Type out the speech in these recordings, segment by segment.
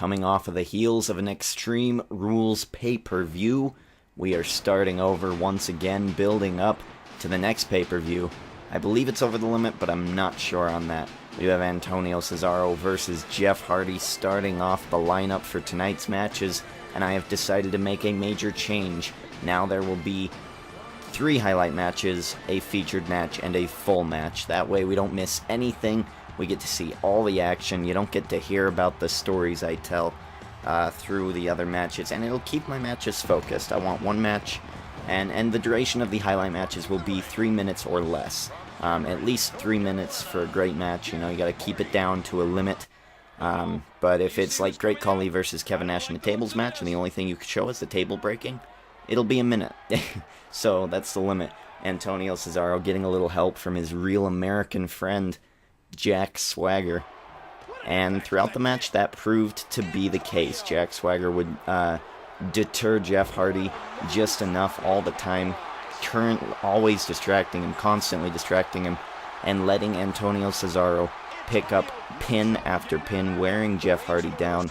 Coming off of the heels of an Extreme Rules pay-per-view, we are starting over once again, building up to the next pay-per-view. I believe it's Over the Limit, but I'm not sure on that. We have Antonio Cesaro versus Jeff Hardy starting off the lineup for tonight's matches, and I have decided to make a major change. Now there will be 3 highlight matches, a featured match, and a full match. That way we don't miss anything. We get to see all the action. You don't get to hear about the stories I tell through the other matches, and it'll keep my matches focused. I want one match, and the duration of the highlight matches will be 3 minutes or less. At least 3 minutes for a great match. You know, you got to keep it down to a limit. But if it's like Great Khali versus Kevin Nash in a tables match, and the only thing you could show is the table breaking, it'll be a minute. So that's the limit. Antonio Cesaro getting a little help from his real American friend, Jack Swagger. And throughout the match, that proved to be the case. Jack Swagger would deter Jeff Hardy just enough all the time, always distracting him, constantly distracting him, and letting Antonio Cesaro pick up pin after pin, wearing Jeff Hardy down.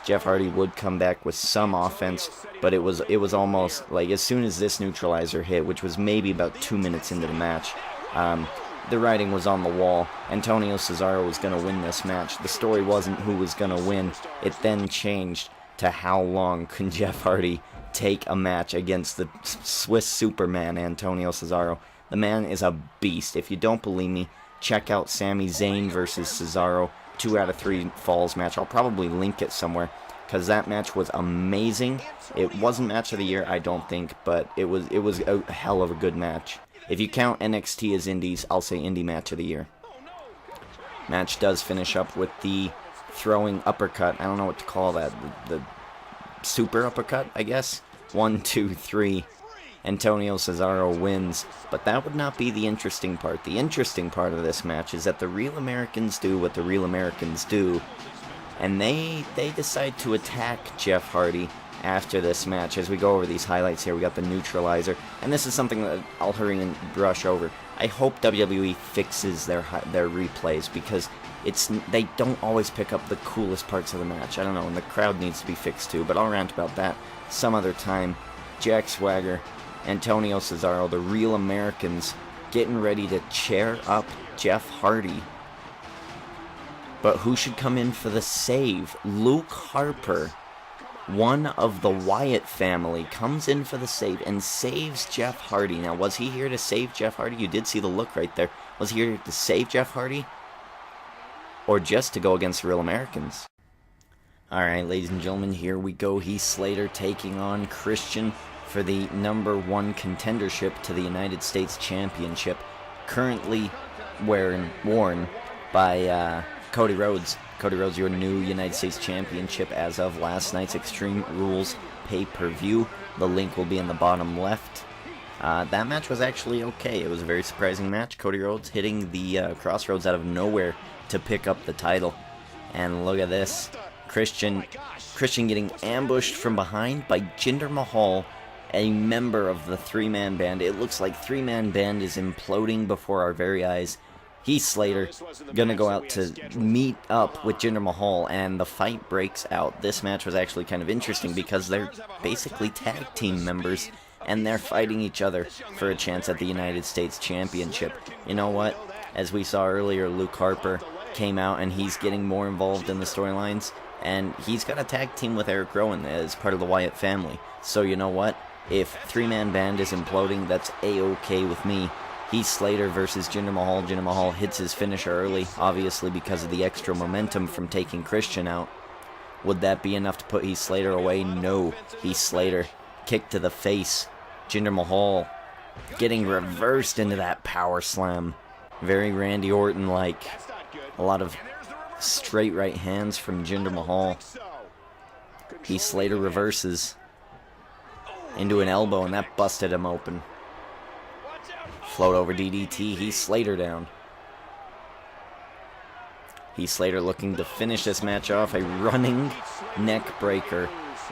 Jeff Hardy would come back with some offense, but it was almost like as soon as this neutralizer hit, which was maybe about 2 minutes into the match, the writing was on the wall. Antonio Cesaro was going to win this match. The story wasn't who was going to win. It then changed to how long can Jeff Hardy take a match against the Swiss Superman, Antonio Cesaro. The man is a beast. If you don't believe me, check out Sami Zayn versus Cesaro 2 out of 3 falls match. I'll probably link it somewhere, because that match was amazing. It wasn't match of the year, I don't think, but it was a hell of a good match. If you count NXT as indies, I'll say indie match of the year. Match does finish up with the throwing uppercut. I don't know what to call that. The super uppercut, I guess. 1, 2, 3. Antonio Cesaro wins. But that would not be the interesting part. The interesting part of this match is that the Real Americans do what the Real Americans do. And they decide to attack Jeff Hardy after this match. As we go over these highlights here, we got the neutralizer. And this is something that I'll hurry and brush over. I hope WWE fixes their replays, because they don't always pick up the coolest parts of the match. I don't know, and the crowd needs to be fixed too, but I'll rant about that some other time. Jack Swagger, Antonio Cesaro, the Real Americans, getting ready to chair up Jeff Hardy. But who should come in for the save? Luke Harper, one of the Wyatt family, comes in for the save and saves Jeff Hardy. Now, was he here to save Jeff Hardy? You did see the look right there. Was he here to save Jeff Hardy, or just to go against the Real Americans? Alright, ladies and gentlemen, here we go. Heath Slater taking on Christian for the #1 contendership to the United States Championship, currently worn by Cody Rhodes. Cody Rhodes, your new United States Championship as of last night's Extreme Rules pay-per-view. The link will be in the bottom left. That match was actually okay. It was a very surprising match. Cody Rhodes hitting the crossroads out of nowhere to pick up the title. And look at this. Christian getting ambushed from behind by Jinder Mahal, a member of the 3-man band. It looks like 3-man band is imploding before our very eyes. Heath Slater gonna go out to meet up with Jinder Mahal, and the fight breaks out. This match was actually kind of interesting because they're basically tag team members, and they're fighting each other for a chance at the United States Championship. You know what? As we saw earlier, Luke Harper came out, and he's getting more involved in the storylines, and he's got a tag team with Eric Rowan as part of the Wyatt family. So you know what? If 3-man band is imploding, that's A-okay with me. Heath Slater versus Jinder Mahal. Jinder Mahal hits his finisher early, obviously because of the extra momentum from taking Christian out. Would that be enough to put Heath Slater away? No. Heath Slater, kick to the face. Jinder Mahal getting reversed into that power slam. Very Randy Orton-like. A lot of straight right hands from Jinder Mahal. Heath Slater reverses into an elbow, and that busted him open. Float over DDT, Heath Slater down. Heath Slater looking to finish this match off. A running neck breaker.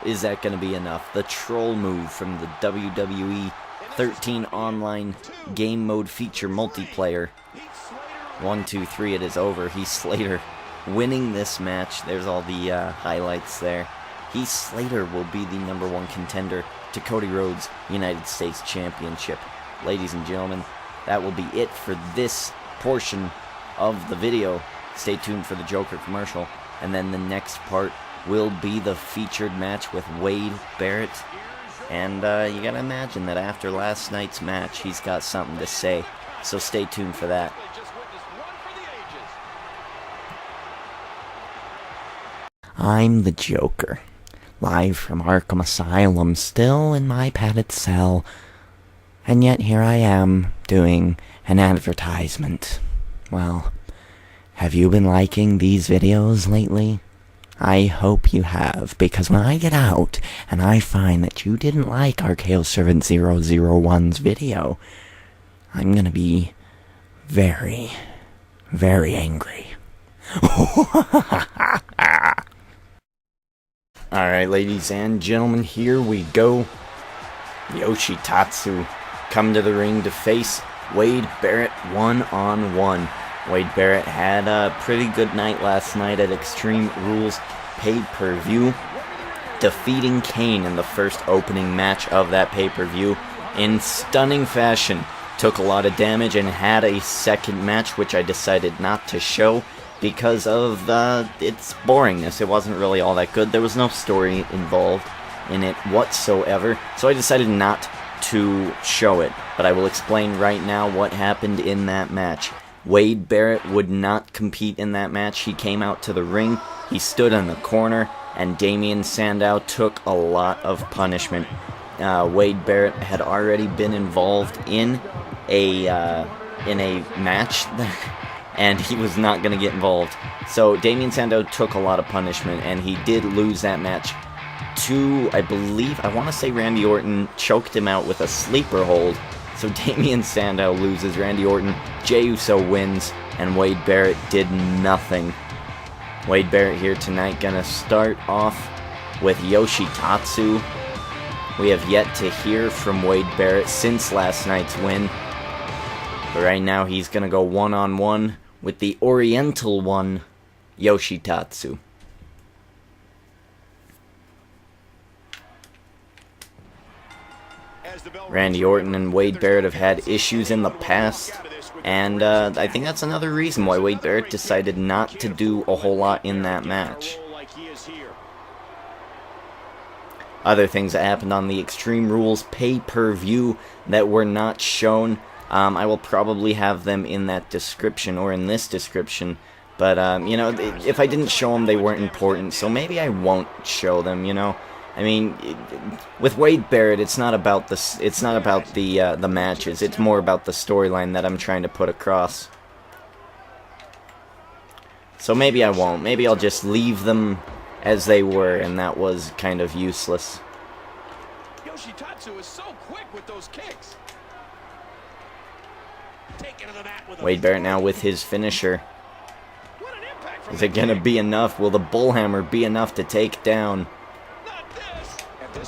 Is that going to be enough? The troll move from the WWE 13 online game mode feature multiplayer. 1, 2, 3, it is over. Heath Slater winning this match. There's all the highlights there. Heath Slater will be the #1 contender to Cody Rhodes' United States Championship. Ladies and gentlemen, that will be it for this portion of the video. Stay tuned for the Joker commercial, and then the next part will be the featured match with Wade Barrett. And you gotta imagine that after last night's match, he's got something to say. So stay tuned for that. I'm the Joker, live from Arkham Asylum, still in my padded cell. And yet here I am, doing an advertisement. Well, have you been liking these videos lately? I hope you have, because when I get out and I find that you didn't like our Chaos Servant 001's video, I'm gonna be very, very angry. Alright, ladies and gentlemen, here we go. Yoshi Tatsu come to the ring to face Wade Barrett one-on-one. Wade Barrett had a pretty good night last night at Extreme Rules pay-per-view, defeating Kane in the first opening match of that pay-per-view in stunning fashion. Took a lot of damage and had a second match, which I decided not to show because of its boringness. It wasn't really all that good. There was no story involved in it whatsoever, so I decided not to show it. But I will explain right now what happened in that match. Wade Barrett would not compete in that match. He came out to the ring, he stood in the corner, and Damien Sandow took a lot of punishment. Wade Barrett had already been involved in a match, and he was not going to get involved. So Damien Sandow took a lot of punishment, and he did lose that match to, I want to say Randy Orton choked him out with a sleeper hold. So Damien Sandow loses, Randy Orton, Jey Uso wins, and Wade Barrett did nothing. Wade Barrett here tonight gonna start off with Yoshi Tatsu. We have yet to hear from Wade Barrett since last night's win. But right now he's gonna go one-on-one with the Oriental one, Yoshi Tatsu. Randy Orton and Wade Barrett have had issues in the past, and I think that's another reason why Wade Barrett decided not to do a whole lot in that match. Other things that happened on the Extreme Rules pay-per-view that were not shown, I will probably have them in that description, or in this description, but, you know, if I didn't show them, they weren't important, so maybe I won't show them, you know? I mean, with Wade Barrett, it's not about the matches. It's more about the storyline that I'm trying to put across. So maybe I won't. Maybe I'll just leave them as they were, and that was kind of useless. Yoshi Tatsu is so quick with those kicks. Wade Barrett now with his finisher. Is it gonna be enough? Will the bullhammer be enough to take down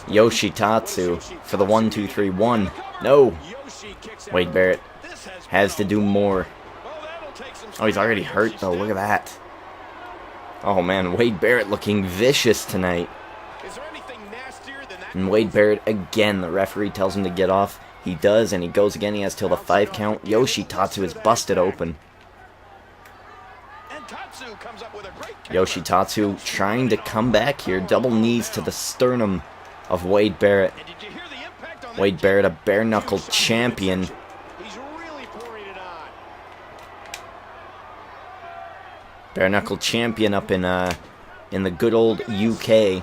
Yoshi Tatsu for the 1-2-3-1? No! Wade Barrett has to do more. Oh, he's already hurt though, look at that. Oh man, Wade Barrett looking vicious tonight. And Wade Barrett again, the referee tells him to get off. He does, and he goes again, he has till the 5 count. Yoshi Tatsu is busted open. Yoshi Tatsu trying to come back here, double knees to the sternum of Wade Barrett. Wade Barrett, a bare-knuckle champion. Bare-knuckle champion up in the good old UK.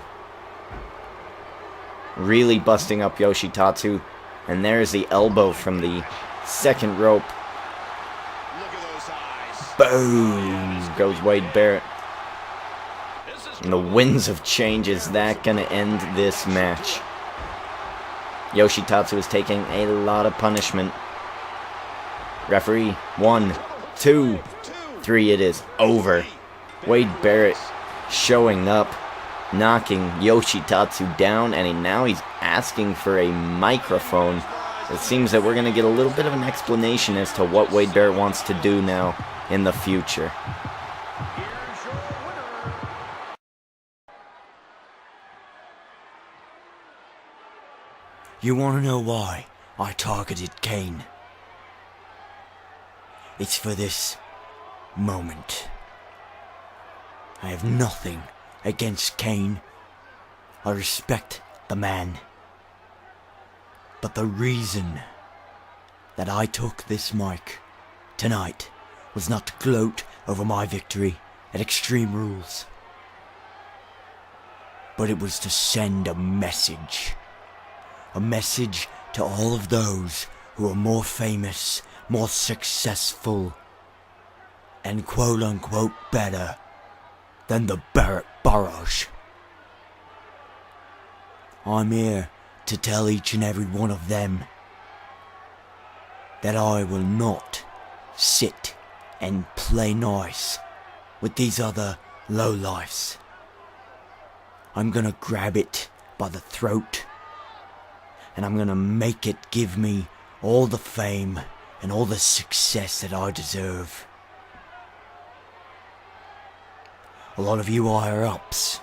Really busting up Yoshi Tatsu. And there's the elbow from the second rope. Boom! Goes Wade Barrett. And the winds of change, is that gonna end this match? Yoshi Tatsu is taking a lot of punishment. Referee, 1, 2, 3, it is over. Wade Barrett showing up, knocking Yoshi Tatsu down, and now he's asking for a microphone. It seems that we're gonna get a little bit of an explanation as to what Wade Barrett wants to do now in the future. You want to know why I targeted Kane? It's for this moment. I have nothing against Kane. I respect the man. But the reason that I took this mic tonight was not to gloat over my victory at Extreme Rules, but it was to send a message. A message to all of those who are more famous, more successful, and quote-unquote better than the Barrett barrage. I'm here to tell each and every one of them that I will not sit and play nice with these other lowlifes. I'm gonna grab it by the throat, and I'm gonna make it give me all the fame and all the success that I deserve. A lot of you higher ups,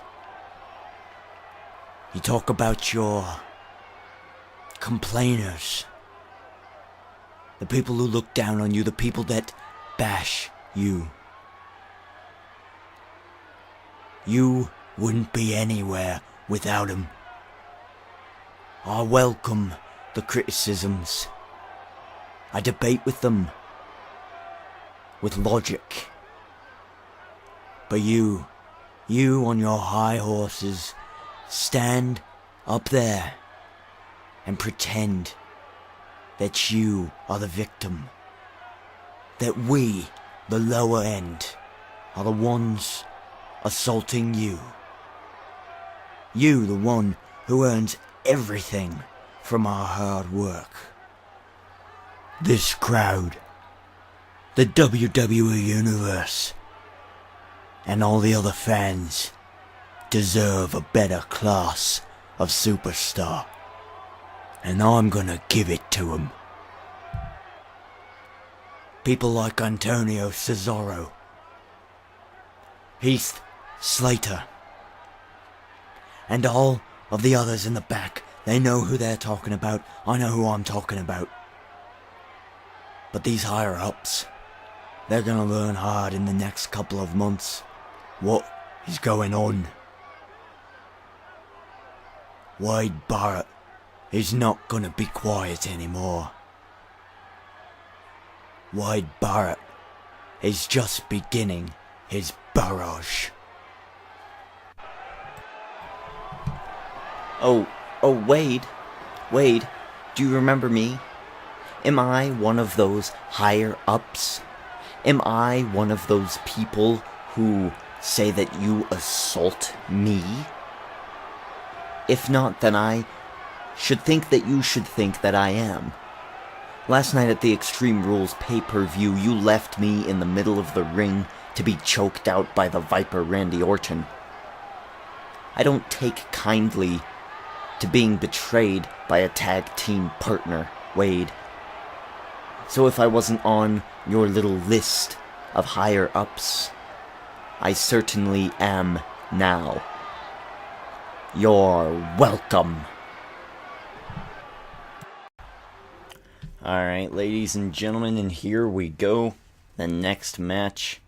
you talk about your complainers, the people who look down on you, the people that bash you. You wouldn't be anywhere without them. I welcome the criticisms. I debate with them with logic. But you on your high horses, stand up there and pretend that you are the victim. That we, the lower end, are the ones assaulting you. You, the one who earns everything from our hard work. This crowd, the WWE Universe, and all the other fans deserve a better class of superstar. And I'm gonna give it to them. People like Antonio Cesaro, Heath, Slater, and all of the others in the back. They know who they're talking about. I know who I'm talking about. But these higher ups, they're gonna learn hard in the next couple of months what is going on. Wade Barrett is not gonna be quiet anymore. Wade Barrett is just beginning his barrage. Oh, Wade, do you remember me? Am I one of those higher ups? Am I one of those people who say that you assault me? If not, then I should think that you should think that I am. Last night at the Extreme Rules pay-per-view, you left me in the middle of the ring to be choked out by the Viper Randy Orton. I don't take kindly to being betrayed by a tag team partner, Wade. So if I wasn't on your little list of higher ups, I certainly am now. You're welcome. Alright, ladies and gentlemen, and here we go. The next match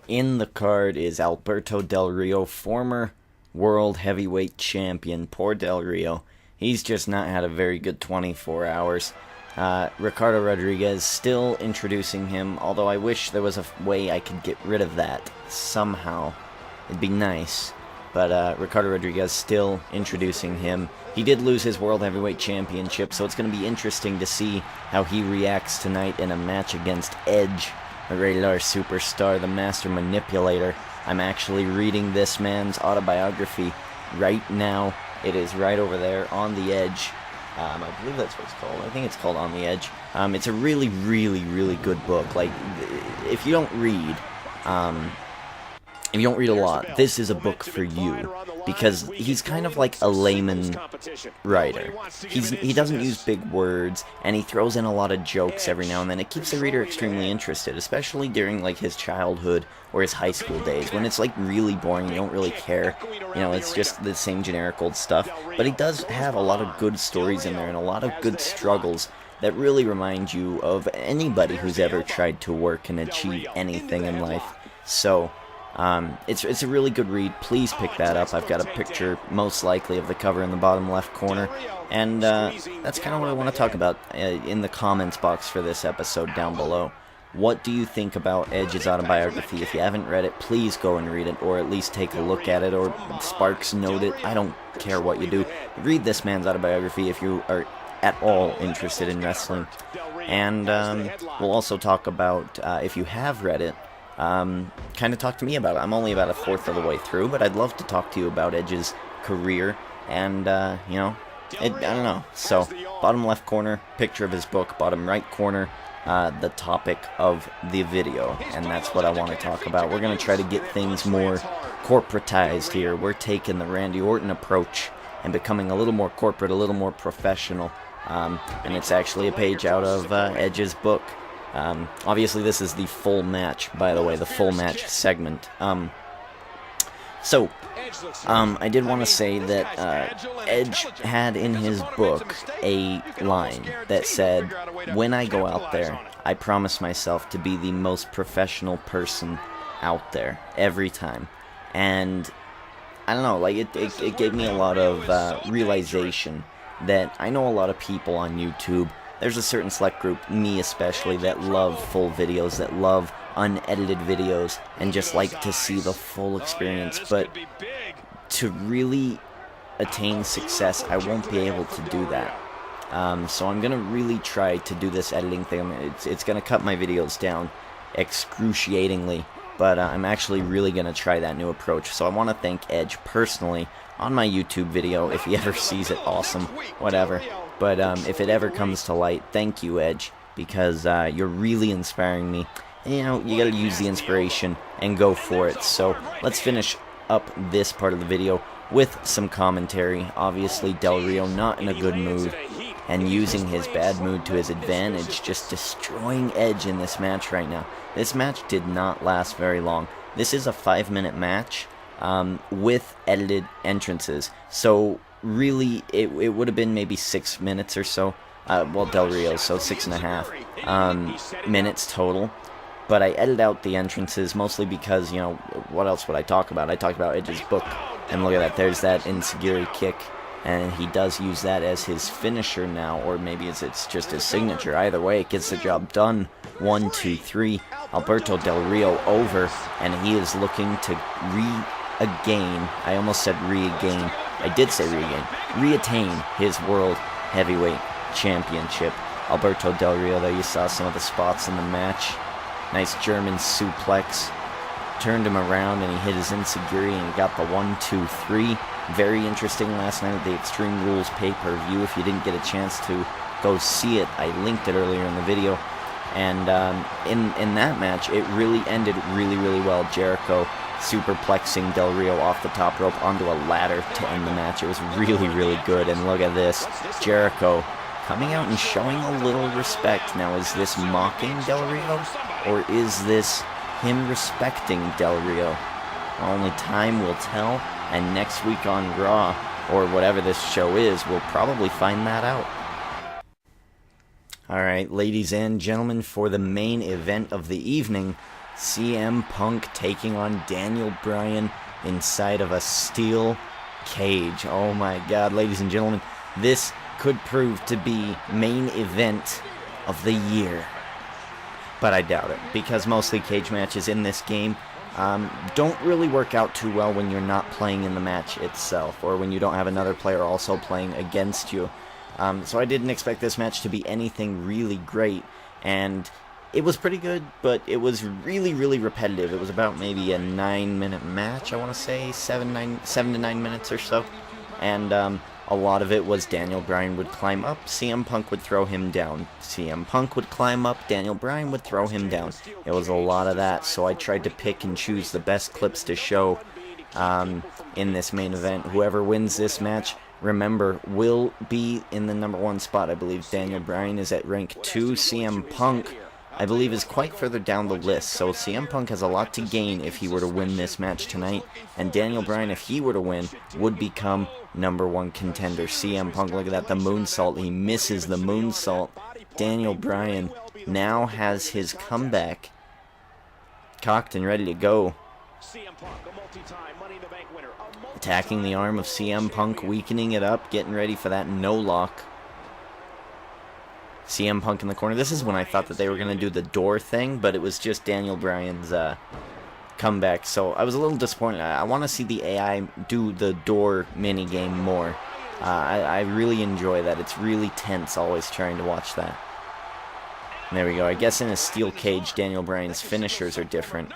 in the card is Alberto Del Rio, former World Heavyweight Champion. Poor Del Rio. He's just not had a very good 24 hours. Ricardo Rodriguez still introducing him, although I wish there was a way I could get rid of that somehow. It'd be nice. But Ricardo Rodriguez still introducing him. He did lose his World Heavyweight Championship, so it's going to be interesting to see how he reacts tonight in a match against Edge, a regular superstar, the master manipulator. I'm actually reading this man's autobiography right now. It is right over there, On the Edge. I believe that's what it's called. I think it's called On the Edge. It's a really, really, really good book. Like, if you don't read a lot, this is a book for you. because he's kind of like a layman writer. He doesn't use big words, and he throws in a lot of jokes every now and then. It keeps the reader extremely interested, especially during like his childhood or his high school days, when it's like really boring, you don't really care, you know, it's just the same generic old stuff. But he does have a lot of good stories in there, and a lot of good struggles that really remind you of anybody who's ever tried to work and achieve anything in life. So, it's a really good read. Please pick that up. I've got a picture, most likely, of the cover in the bottom left corner. And that's kind of what I want to talk about in the comments box for this episode down below. What do you think about Edge's autobiography? If you haven't read it, please go and read it, or at least take a look at it, or Sparks note it. I don't care what you do. Read this man's autobiography if you are at all interested in wrestling. And we'll also talk about, if you have read it, kind of talk to me about it. I'm only about a fourth of the way through, but I'd love to talk to you about Edge's career, and, you know, I don't know. So, bottom left corner, picture of his book, bottom right corner, the topic of the video, and that's what I want to talk about. We're going to try to get things more corporatized here. We're taking the Randy Orton approach and becoming a little more corporate, a little more professional, and it's actually a page out of Edge's book. Obviously this is the full match, by the way, the full match segment. I did want to say that Edge had in his book a line that said, "When I go out there, I promise myself to be the most professional person out there, every time." And I don't know, like, it gave me a lot of realization that I know a lot of people on YouTube. There's a certain select group, me especially, that love full videos, that love unedited videos, and just like to see the full experience. But to really attain success, I won't be able to do that. So I'm going to really try to do this editing thing. It's going to cut my videos down excruciatingly, but I'm actually really going to try that new approach. So I want to thank Edge personally on my YouTube video. If he ever sees it, awesome, whatever. But if it ever comes to light, thank you, Edge, because you're really inspiring me. And, you know, you gotta use the inspiration and go for it. So let's finish up this part of the video with some commentary. Obviously, Del Rio not in a good mood, and using his bad mood to his advantage, just destroying Edge in this match right now. This match did not last very long. This is a 5-minute match with edited entrances. So really, it would have been maybe 6 minutes or so. Well, Del Rio, so 6.5 minutes total. But I edited out the entrances mostly because, you know, what else would I talk about? I talked about Edge's book, and look at that, there's that enziguri kick, and he does use that as his finisher now, or maybe it's just his signature. Either way, it gets the job done. 1, 2, 3. Alberto Del Rio over, and he is looking to regain. I almost said regain. I did say reattain his World Heavyweight Championship. Alberto Del Rio, there you saw some of the spots in the match. Nice German suplex. Turned him around and he hit his enziguri and he got the 1, 2, 3. Very interesting last night at the Extreme Rules pay-per-view. If you didn't get a chance to go see it, I linked it earlier in the video. And in that match, it really ended really, really well. Jericho superplexing Del Rio off the top rope onto a ladder to end the match. It was really, really good. And look at this. Jericho coming out and showing a little respect. Now, is this mocking Del Rio? Or is this him respecting Del Rio? Only time will tell. And next week on Raw, or whatever this show is, we'll probably find that out. Alright, ladies and gentlemen, for the main event of the evening, CM Punk taking on Daniel Bryan inside of a steel cage. Oh my god, ladies and gentlemen, this could prove to be main event of the year. But I doubt it, because mostly cage matches in this game don't really work out too well when you're not playing in the match itself, or when you don't have another player also playing against you. So I didn't expect this match to be anything really great, and it was pretty good, but it was really, really repetitive. It was about maybe a 9-minute match, I want to say, 7 to 9 minutes or so, and a lot of it was Daniel Bryan would climb up, CM Punk would throw him down. CM Punk would climb up, Daniel Bryan would throw him down. It was a lot of that, so I tried to pick and choose the best clips to show in this main event. Whoever wins this match, remember, will be in the #1 spot. I believe Daniel Bryan is at rank 2. CM Punk, I believe, is quite further down the list. So CM Punk has a lot to gain if he were to win this match tonight. And Daniel Bryan, if he were to win, would become #1 contender. CM Punk, look at that, the moonsault. He misses the moonsault. Daniel Bryan now has his comeback cocked and ready to go. Attacking the arm of CM Punk, weakening it up, getting ready for that no lock. CM Punk in the corner. This is when I thought that they were going to do the door thing, but it was just Daniel Bryan's comeback. So I was a little disappointed. I want to see the AI do the door minigame more. I really enjoy that. It's really tense always trying to watch that. And there we go. I guess in a steel cage, Daniel Bryan's finishers are different.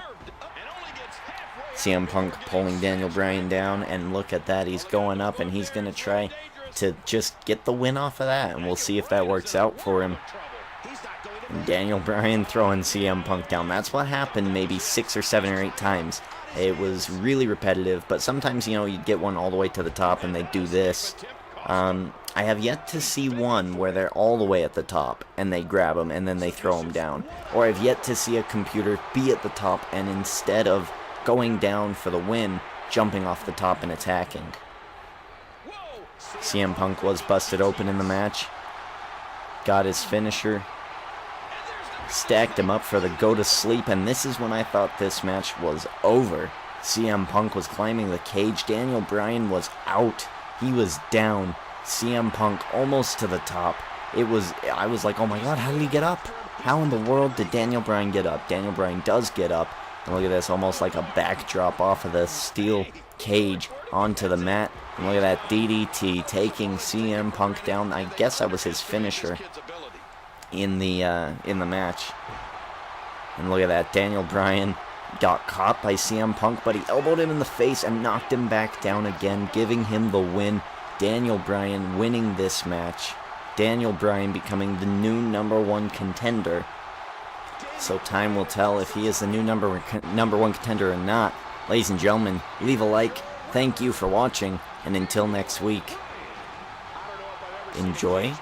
CM Punk pulling Daniel Bryan down, and look at that. He's going up, and he's going to try to just get the win off of that, and we'll see if that works out for him. And Daniel Bryan throwing CM Punk down. That's what happened maybe 6 or 7 or 8 times. It was really repetitive, but sometimes, you know, you get one all the way to the top and they do this. I have yet to see one where they're all the way at the top and they grab them and then they throw them down. Or I've yet to see a computer be at the top and instead of going down for the win, jumping off the top and attacking. CM Punk was busted open in the match. Got his finisher. Stacked him up for the go to sleep, and this is when I thought this match was over. CM Punk was climbing the cage. Daniel Bryan was out. He was down. CM Punk almost to the top. I was like, oh my god, how did he get up? How in the world did Daniel Bryan get up? Daniel Bryan does get up. And look at this, almost like a backdrop off of the steel cage onto the mat. And look at that DDT taking CM Punk down. I guess that was his finisher in the match. And look at that, Daniel Bryan got caught by CM Punk, but he elbowed him in the face and knocked him back down again, giving him the win. Daniel Bryan winning this match. Daniel Bryan becoming the new #1 contender. So time will tell if he is the new number one contender or not. Ladies and gentlemen, leave a like. Thank you for watching, and until next week, enjoy